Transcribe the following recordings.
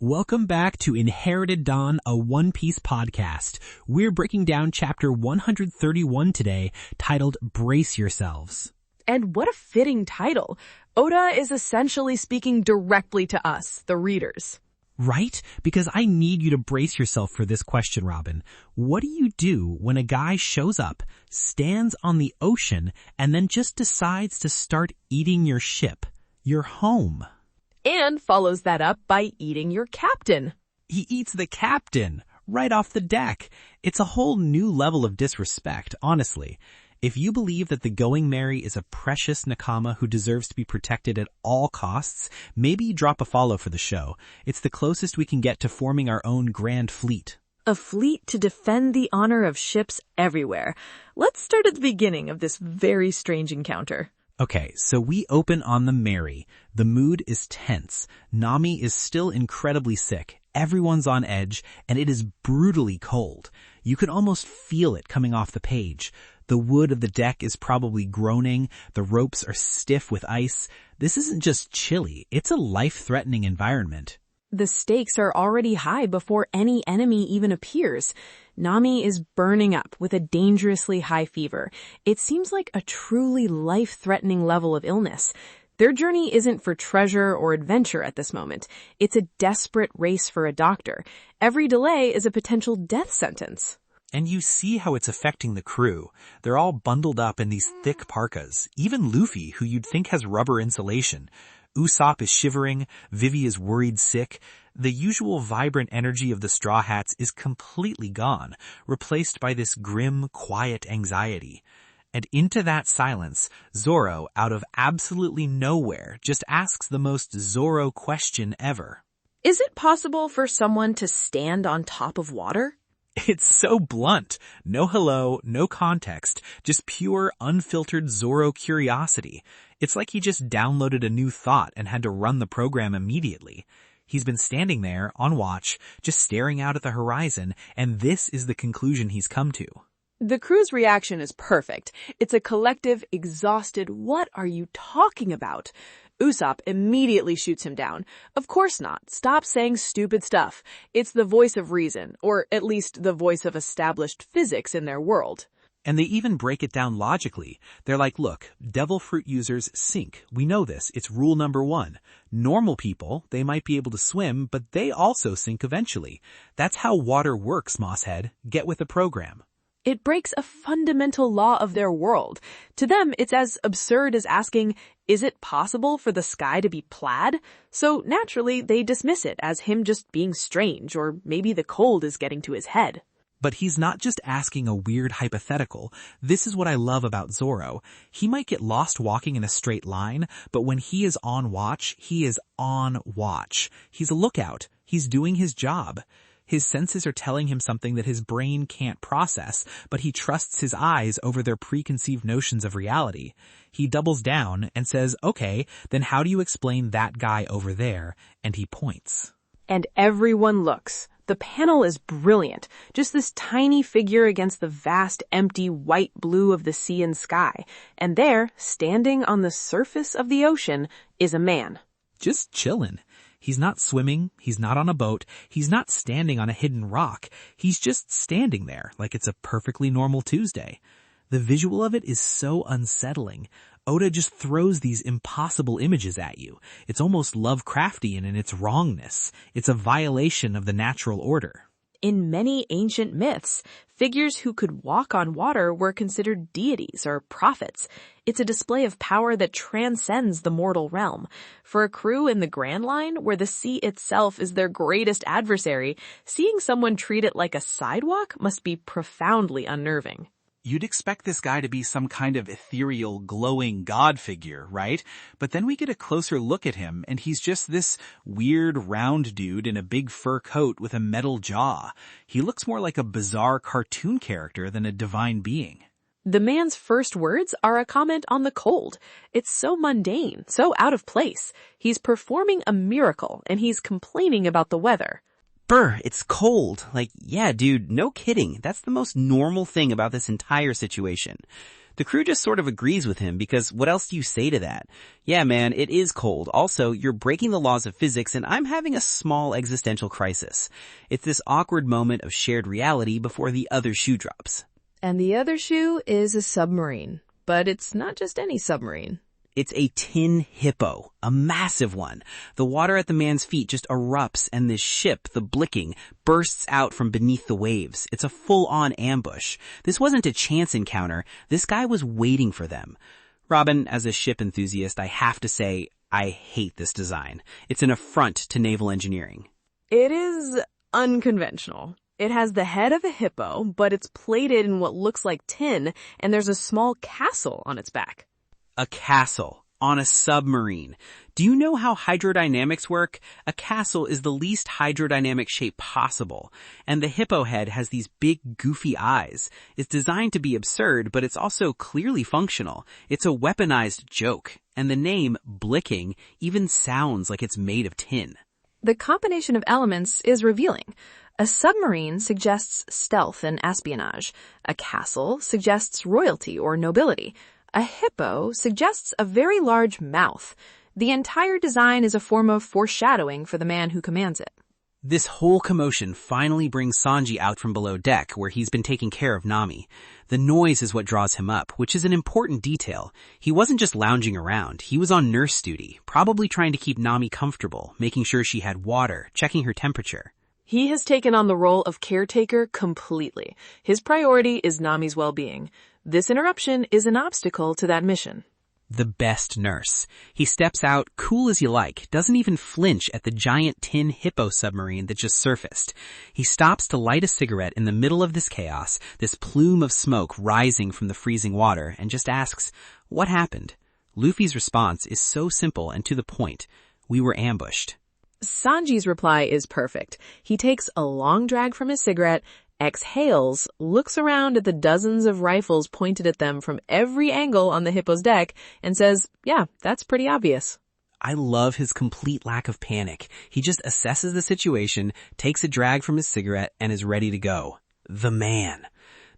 Welcome back to Inherited Dawn, a One Piece podcast. We're breaking down chapter 131 today, titled Brace Yourselves. And what a fitting title. Oda is essentially speaking directly to us, the readers. Right? Because I need you to brace yourself for this question, Robin. What do you do when a guy shows up, stands on the ocean, and then just decides to start eating your ship, your home? And follows that up by eating your captain. He eats the captain right off the deck. It's a whole new level of disrespect, honestly. If you believe that the Going Merry is a precious Nakama who deserves to be protected at all costs, maybe drop a follow for the show. It's the closest we can get to forming our own grand fleet. A fleet to defend the honor of ships everywhere. Let's start at the beginning of this very strange encounter. Okay, so we open on the Merry. The mood is tense. Nami is still incredibly sick. Everyone's on edge, and it is brutally cold. You can almost feel it coming off the page. The wood of the deck is probably groaning. The ropes are stiff with ice. This isn't just chilly. It's a life-threatening environment. The stakes are already high before any enemy even appears. Nami is burning up with a dangerously high fever. It seems like a truly life-threatening level of illness. Their journey isn't for treasure or adventure at this moment. It's a desperate race for a doctor. Every delay is a potential death sentence. And you see how it's affecting the crew. They're all bundled up in these thick parkas. Even Luffy, who you'd think has rubber insulation. Usopp is shivering. Vivi is worried sick. The usual vibrant energy of the Straw Hats is completely gone, replaced by this grim, quiet anxiety. And into that silence, Zoro, out of absolutely nowhere, just asks the most Zoro question ever. Is it possible for someone to stand on top of water? It's so blunt. No hello, no context, just pure, unfiltered Zoro curiosity. It's like he just downloaded a new thought and had to run the program immediately. He's been standing there, on watch, just staring out at the horizon, and this is the conclusion he's come to. The crew's reaction is perfect. It's a collective, exhausted, "What are you talking about?" Usopp immediately shoots him down. Of course not. Stop saying stupid stuff. It's the voice of reason, or at least the voice of established physics in their world. And they even break it down logically. They're like, look, devil fruit users sink. We know this. It's rule number 1. Normal people, they might be able to swim, but they also sink eventually. That's how water works, Mosshead. Get with the program. It breaks a fundamental law of their world. To them, it's as absurd as asking, is it possible for the sky to be plaid? So naturally, they dismiss it as him just being strange, or maybe the cold is getting to his head. But he's not just asking a weird hypothetical. This is what I love about Zoro. He might get lost walking in a straight line, but when he is on watch, he is on watch. He's a lookout. He's doing his job. His senses are telling him something that his brain can't process, but he trusts his eyes over their preconceived notions of reality. He doubles down and says, okay, then how do you explain that guy over there? And he points. And everyone looks. The panel is brilliant. Just this tiny figure against the vast, empty white blue of the sea and sky. And there, standing on the surface of the ocean, is a man. Just chillin'. He's not swimming, he's not on a boat, he's not standing on a hidden rock. He's just standing there like it's a perfectly normal Tuesday. The visual of it is so unsettling. Oda just throws these impossible images at you. It's almost Lovecraftian in its wrongness. It's a violation of the natural order. In many ancient myths, figures who could walk on water were considered deities or prophets. It's a display of power that transcends the mortal realm. For a crew in the Grand Line, where the sea itself is their greatest adversary, seeing someone treat it like a sidewalk must be profoundly unnerving. You'd expect this guy to be some kind of ethereal, glowing god figure, right? But then we get a closer look at him, and he's just this weird, round dude in a big fur coat with a metal jaw. He looks more like a bizarre cartoon character than a divine being. The man's first words are a comment on the cold. It's so mundane, so out of place. He's performing a miracle, and he's complaining about the weather. Brr, it's cold. Like, yeah, dude, no kidding. That's the most normal thing about this entire situation. The crew just sort of agrees with him because what else do you say to that? Yeah, man, it is cold. Also, you're breaking the laws of physics and I'm having a small existential crisis. It's this awkward moment of shared reality before the other shoe drops. And the other shoe is a submarine. But it's not just any submarine. It's a tin hippo, a massive one. The water at the man's feet just erupts and this ship, the Bliking, bursts out from beneath the waves. It's a full-on ambush. This wasn't a chance encounter. This guy was waiting for them. Robin, as a ship enthusiast, I have to say, I hate this design. It's an affront to naval engineering. It is unconventional. It has the head of a hippo, but it's plated in what looks like tin, and there's a small castle on its back. A castle on a submarine. Do you know how hydrodynamics work? A castle is the least hydrodynamic shape possible, and the hippo head has these big goofy eyes. It's designed to be absurd, but it's also clearly functional. It's a weaponized joke, and the name Bliking even sounds like it's made of tin. The combination of elements is revealing. A submarine suggests stealth and espionage. A castle suggests royalty or nobility. A hippo suggests a very large mouth. The entire design is a form of foreshadowing for the man who commands it. This whole commotion finally brings Sanji out from below deck where he's been taking care of Nami. The noise is what draws him up, which is an important detail. He wasn't just lounging around, he was on nurse duty, probably trying to keep Nami comfortable, making sure she had water, checking her temperature. He has taken on the role of caretaker completely. His priority is Nami's well-being. This interruption is an obstacle to that mission. The best nurse. He steps out, cool as you like, doesn't even flinch at the giant tin hippo submarine that just surfaced. He stops to light a cigarette in the middle of this chaos, this plume of smoke rising from the freezing water, and just asks, "What happened?" Luffy's response is so simple and to the point. We were ambushed. Sanji's reply is perfect. He takes a long drag from his cigarette, exhales, looks around at the dozens of rifles pointed at them from every angle on the hippo's deck, and says, yeah, that's pretty obvious. I love his complete lack of panic. He just assesses the situation, takes a drag from his cigarette, and is ready to go. The man.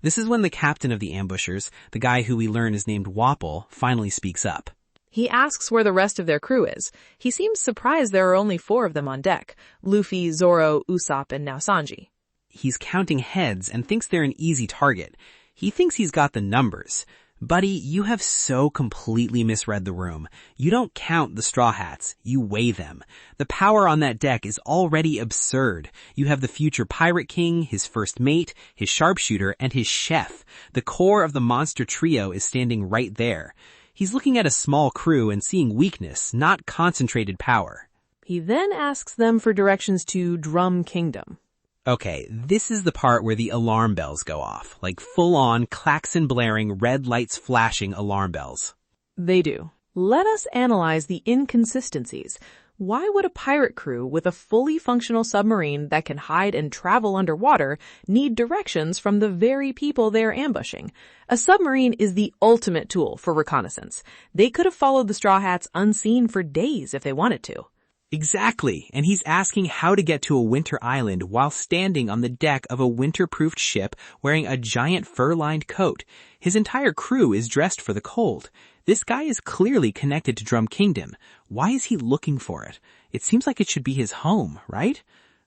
This is when the captain of the ambushers, the guy who we learn is named Wapol, finally speaks up. He asks where the rest of their crew is. He seems surprised there are only 4 of them on deck. Luffy, Zoro, Usopp, and now Sanji. He's counting heads and thinks they're an easy target. He thinks he's got the numbers. Buddy, you have so completely misread the room. You don't count the Straw Hats, you weigh them. The power on that deck is already absurd. You have the future Pirate King, his first mate, his sharpshooter, and his chef. The core of the monster trio is standing right there. He's looking at a small crew and seeing weakness, not concentrated power. He then asks them for directions to Drum Kingdom. Okay, this is the part where the alarm bells go off, like full-on, klaxon blaring, red lights flashing alarm bells. They do. Let us analyze the inconsistencies. Why would a pirate crew with a fully functional submarine that can hide and travel underwater need directions from the very people they are ambushing? A submarine is the ultimate tool for reconnaissance. They could have followed the Straw Hats unseen for days if they wanted to. Exactly, and he's asking how to get to a winter island while standing on the deck of a winter-proofed ship wearing a giant fur-lined coat. His entire crew is dressed for the cold. This guy is clearly connected to Drum Kingdom. Why is he looking for it? It seems like it should be his home, right?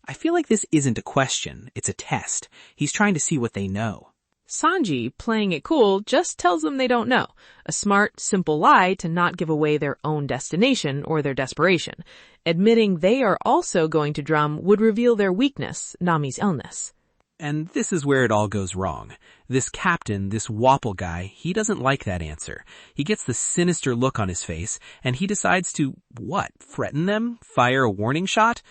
I feel like this isn't a question, it's a test. He's trying to see what they know. Sanji, playing it cool, just tells them they don't know. A smart, simple lie to not give away their own destination or their desperation. Admitting they are also going to Drum would reveal their weakness, Nami's illness. And this is where it all goes wrong. This captain, this Wapol guy, he doesn't like that answer. He gets the sinister look on his face, and he decides to, what, threaten them? Fire a warning shot?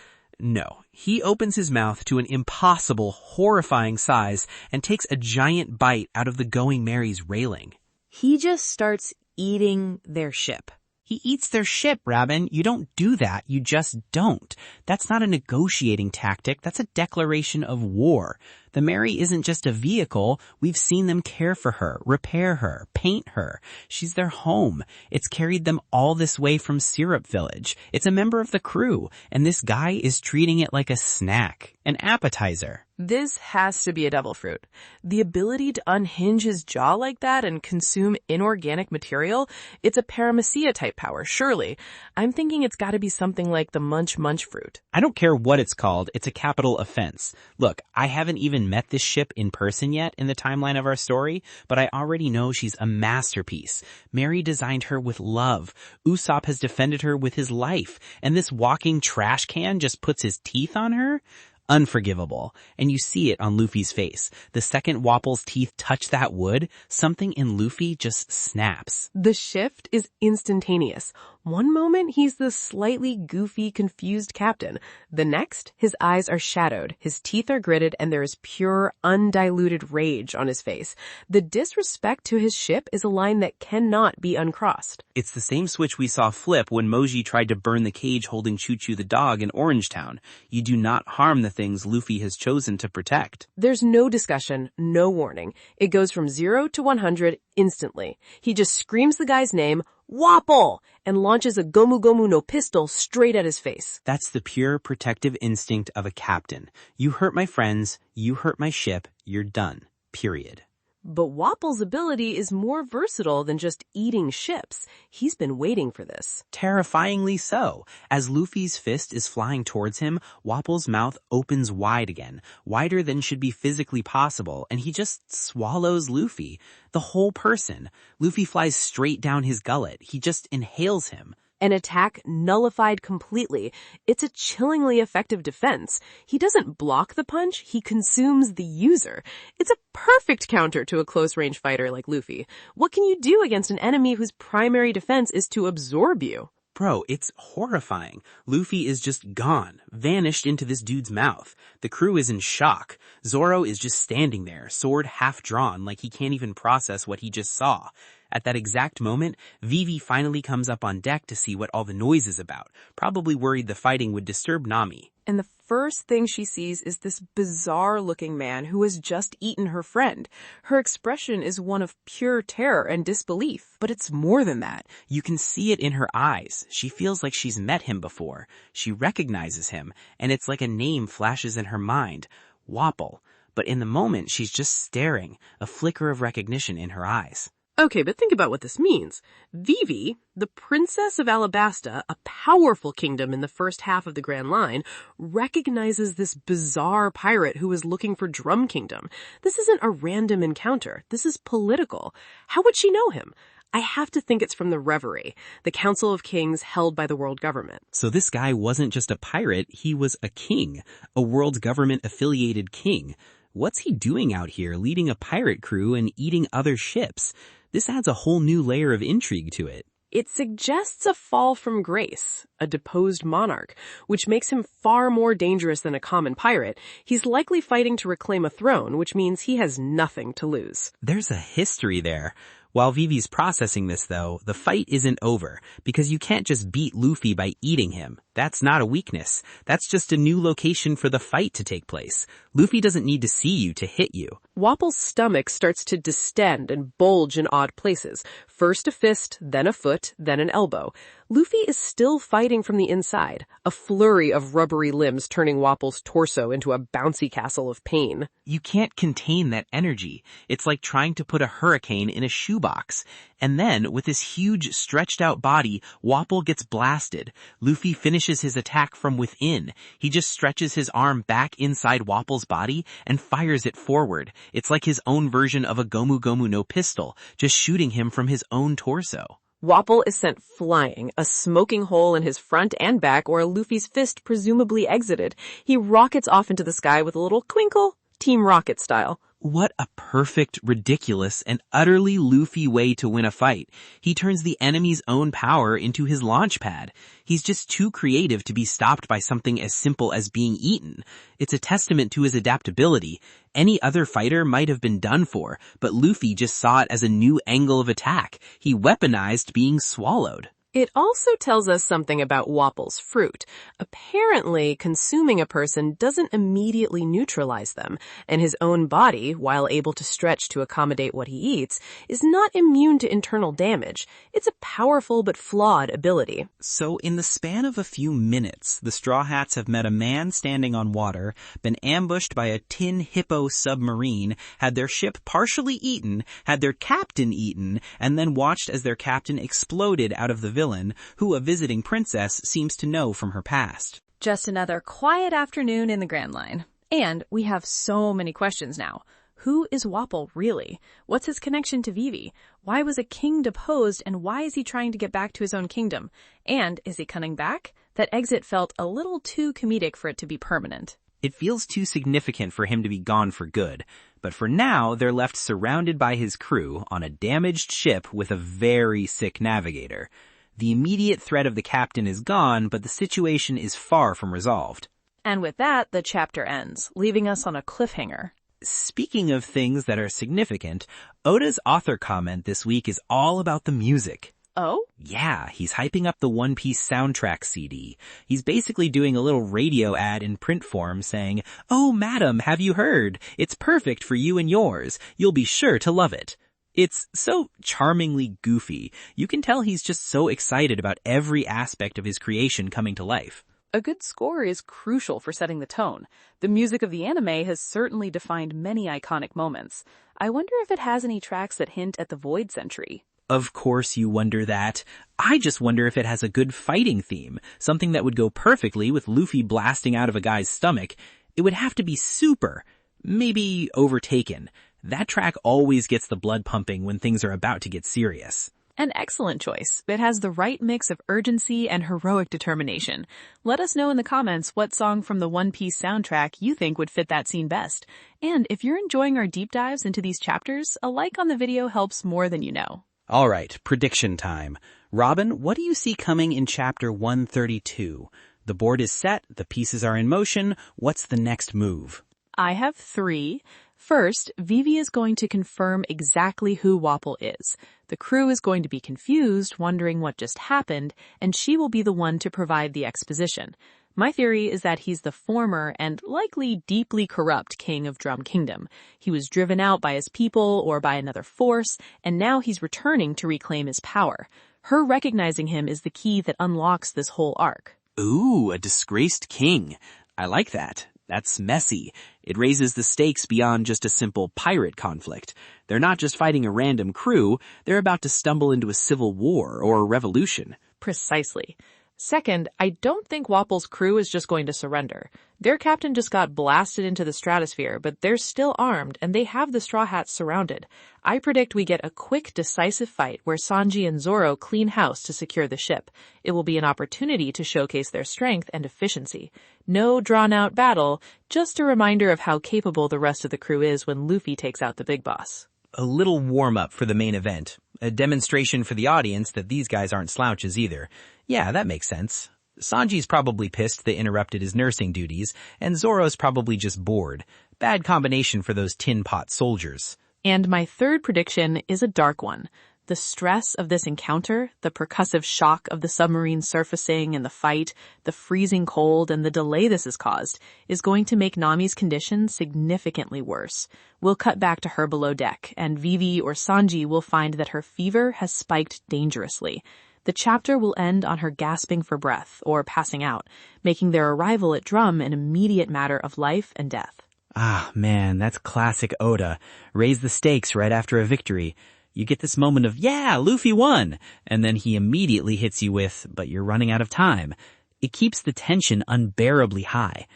No, he opens his mouth to an impossible, horrifying size and takes a giant bite out of the Going Mary's railing. He just starts eating their ship. He eats their ship, Robin. You don't do that. You just don't. That's not a negotiating tactic. That's a declaration of war. The Mary isn't just a vehicle. We've seen them care for her, repair her, paint her. She's their home. It's carried them all this way from Syrup Village. It's a member of the crew, and this guy is treating it like a snack, an appetizer. This has to be a devil fruit. The ability to unhinge his jaw like that and consume inorganic material, it's a paramecia type power, surely. I'm thinking it's gotta be something like the munch fruit. I don't care what it's called, it's a capital offense. Look, I haven't even met this ship in person yet in the timeline of our story, but I already know she's a masterpiece. Mary designed her with love. Usopp has defended her with his life, and this walking trash can just puts his teeth on her? Unforgivable. And you see it on Luffy's face. The second Wapol's teeth touch that wood, something in Luffy just snaps. The shift is instantaneous. One moment, he's the slightly goofy, confused captain. The next, his eyes are shadowed, his teeth are gritted, and there is pure, undiluted rage on his face. The disrespect to his ship is a line that cannot be uncrossed. It's the same switch we saw flip when Moji tried to burn the cage holding Choo Choo the dog in Orangetown. You do not harm the things Luffy has chosen to protect. There's no discussion, no warning. It goes from 0 to 100 instantly. He just screams the guy's name, Wapol, and launches a Gomu Gomu no pistol straight at his face. That's the pure protective instinct of a captain. You hurt my friends, you hurt my ship, you're done. Period. But Wapol's ability is more versatile than just eating ships. He's been waiting for this. Terrifyingly so. As Luffy's fist is flying towards him, Wapol's mouth opens wide again, wider than should be physically possible, and he just swallows Luffy. The whole person. Luffy flies straight down his gullet. He just inhales him. An attack nullified completely. It's a chillingly effective defense. He doesn't block the punch, he consumes the user. It's a perfect counter to a close-range fighter like Luffy. What can you do against an enemy whose primary defense is to absorb you? Bro, it's horrifying. Luffy is just gone, vanished into this dude's mouth. The crew is in shock. Zoro is just standing there, sword half drawn, like he can't even process what he just saw. At that exact moment, Vivi finally comes up on deck to see what all the noise is about, probably worried the fighting would disturb Nami. And the first thing she sees is this bizarre-looking man who has just eaten her friend. Her expression is one of pure terror and disbelief, but it's more than that. You can see it in her eyes. She feels like she's met him before. She recognizes him, and it's like a name flashes in her mind. Wapol. But in the moment, she's just staring, a flicker of recognition in her eyes. Okay, but think about what this means. Vivi, the Princess of Alabasta, a powerful kingdom in the first half of the Grand Line, recognizes this bizarre pirate who is looking for Drum Kingdom. This isn't a random encounter. This is political. How would she know him? I have to think it's from the Reverie, the Council of Kings held by the world government. So this guy wasn't just a pirate, he was a king, a world government-affiliated king. What's he doing out here, leading a pirate crew and eating other ships? This adds a whole new layer of intrigue to it. It suggests a fall from grace, a deposed monarch, which makes him far more dangerous than a common pirate. He's likely fighting to reclaim a throne, which means he has nothing to lose. There's a history there. While Vivi's processing this, though, the fight isn't over, because you can't just beat Luffy by eating him. That's not a weakness. That's just a new location for the fight to take place. Luffy doesn't need to see you to hit you. Wapol's stomach starts to distend and bulge in odd places. First a fist, then a foot, then an elbow. Luffy is still fighting from the inside, a flurry of rubbery limbs turning Wapol's torso into a bouncy castle of pain. You can't contain that energy. It's like trying to put a hurricane in a shoebox. And then, with his huge, stretched-out body, Wapol gets blasted. Luffy finishes his attack from within. He just stretches his arm back inside Wapol's body and fires it forward. It's like his own version of a Gomu Gomu no pistol, just shooting him from his own torso. Wapol is sent flying, a smoking hole in his front and back where Luffy's fist presumably exited. He rockets off into the sky with a little twinkle, Team Rocket style. What a perfect, ridiculous, and utterly Luffy way to win a fight. He turns the enemy's own power into his launch pad. He's just too creative to be stopped by something as simple as being eaten. It's a testament to his adaptability. Any other fighter might have been done for, but Luffy just saw it as a new angle of attack. He weaponized being swallowed. It also tells us something about Wapol's fruit. Apparently, consuming a person doesn't immediately neutralize them, and his own body, while able to stretch to accommodate what he eats, is not immune to internal damage. It's a powerful but flawed ability. So in the span of a few minutes, the Straw Hats have met a man standing on water, been ambushed by a tin Hippo submarine, had their ship partially eaten, had their captain eaten, and then watched as their captain exploded out of the villain, who a visiting princess seems to know from her past. Just another quiet afternoon in the Grand Line. And we have so many questions now. Who is Wapol really? What's his connection to Vivi? Why was a king deposed, and why is he trying to get back to his own kingdom? And is he coming back? That exit felt a little too comedic for it to be permanent. It feels too significant for him to be gone for good. But for now, they're left surrounded by his crew on a damaged ship with a very sick navigator. The immediate threat of the captain is gone, but the situation is far from resolved. And with that, the chapter ends, leaving us on a cliffhanger. Speaking of things that are significant, Oda's author comment this week is all about the music. Oh? Yeah, he's hyping up the One Piece soundtrack CD. He's basically doing a little radio ad in print form saying, "Oh, madam, have you heard? It's perfect for you and yours. You'll be sure to love it." It's so charmingly goofy. You can tell he's just so excited about every aspect of his creation coming to life. A good score is crucial for setting the tone. The music of the anime has certainly defined many iconic moments. I wonder if it has any tracks that hint at the Void Century. Of course you wonder that. I just wonder if it has a good fighting theme, something that would go perfectly with Luffy blasting out of a guy's stomach. It would have to be super, maybe overtaken. That track always gets the blood pumping when things are about to get serious. An excellent choice. It has the right mix of urgency and heroic determination. Let us know in the comments what song from the One Piece soundtrack you think would fit that scene best. And if you're enjoying our deep dives into these chapters, a like on the video helps more than you know. All right, prediction time. Robin, what do you see coming in chapter 132? The board is set, the pieces are in motion. What's the next move? I have 3. First, Vivi is going to confirm exactly who Wapol is. The crew is going to be confused, wondering what just happened, and she will be the one to provide the exposition. My theory is that he's the former and likely deeply corrupt king of Drum Kingdom. He was driven out by his people or by another force, and now he's returning to reclaim his power. Her recognizing him is the key that unlocks this whole arc. Ooh, a disgraced king. I like that. That's messy. It raises the stakes beyond just a simple pirate conflict. They're not just fighting a random crew, they're about to stumble into a civil war or a revolution. Precisely. Second, I don't think Wapol's crew is just going to surrender. Their captain just got blasted into the stratosphere, but they're still armed and they have the Straw Hats surrounded. I predict we get a quick, decisive fight where Sanji and Zoro clean house to secure the ship. It will be an opportunity to showcase their strength and efficiency. No drawn-out battle, just a reminder of how capable the rest of the crew is when Luffy takes out the big boss. A little warm-up for the main event. A demonstration for the audience that these guys aren't slouches either. Yeah, that makes sense. Sanji's probably pissed they interrupted his nursing duties, and Zoro's probably just bored. Bad combination for those tin pot soldiers. And my third prediction is a dark one. The stress of this encounter, the percussive shock of the submarine surfacing and the fight, the freezing cold and the delay this has caused, is going to make Nami's condition significantly worse. We'll cut back to her below deck, and Vivi or Sanji will find that her fever has spiked dangerously. The chapter will end on her gasping for breath or passing out, making their arrival at Drum an immediate matter of life and death. Ah, man, that's classic Oda. Raise the stakes right after a victory. You get this moment of, yeah, Luffy won, and then he immediately hits you with, but you're running out of time. It keeps the tension unbearably high.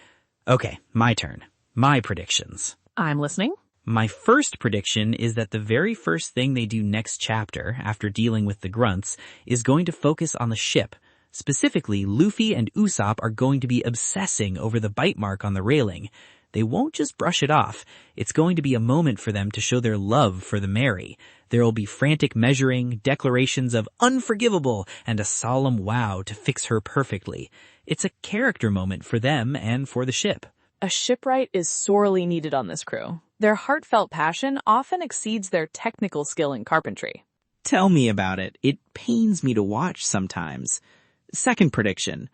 Okay, my turn. My predictions. I'm listening. My first prediction is that the very first thing they do next chapter, after dealing with the grunts, is going to focus on the ship. Specifically, Luffy and Usopp are going to be obsessing over the bite mark on the railing. They won't just brush it off. It's going to be a moment for them to show their love for the Mary. There will be frantic measuring, declarations of unforgivable, and a solemn wow to fix her perfectly. It's a character moment for them and for the ship. A shipwright is sorely needed on this crew. Their heartfelt passion often exceeds their technical skill in carpentry. Tell me about it. It pains me to watch sometimes. Second prediction.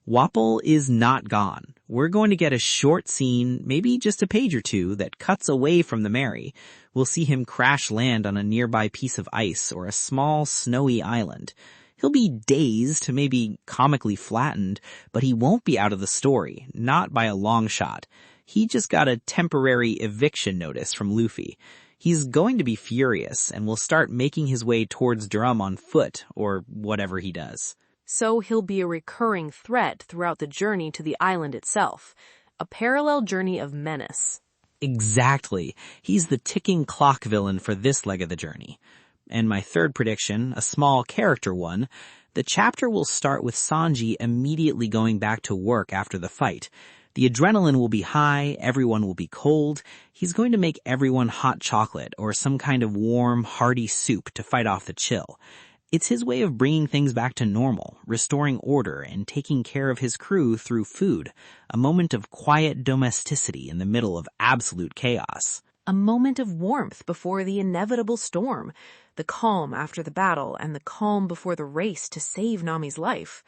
Wapol is not gone. We're going to get a short scene, maybe just a page or two, that cuts away from the Mary. We'll see him crash land on a nearby piece of ice or a small snowy island. He'll be dazed, maybe comically flattened, but he won't be out of the story, not by a long shot. He just got a temporary eviction notice from Luffy. He's going to be furious and will start making his way towards Drum on foot, or whatever he does. So he'll be a recurring threat throughout the journey to the island itself. A parallel journey of menace. Exactly. He's the ticking clock villain for this leg of the journey. And my third prediction, a small character one, the chapter will start with Sanji immediately going back to work after the fight. The adrenaline will be high, everyone will be cold. He's going to make everyone hot chocolate or some kind of warm, hearty soup to fight off the chill. It's his way of bringing things back to normal, restoring order, and taking care of his crew through food, a moment of quiet domesticity in the middle of absolute chaos. A moment of warmth before the inevitable storm, the calm after the battle, and the calm before the race to save Nami's life.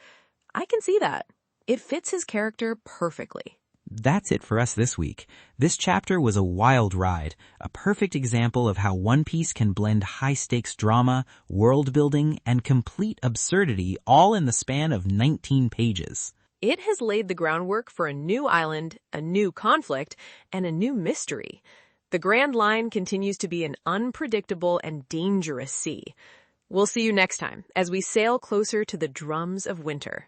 I can see that. It fits his character perfectly. That's it for us this week. This chapter was a wild ride, a perfect example of how One Piece can blend high-stakes drama, world-building, and complete absurdity all in the span of 19 pages. It has laid the groundwork for a new island, a new conflict, and a new mystery. The Grand Line continues to be an unpredictable and dangerous sea. We'll see you next time as we sail closer to the drums of winter.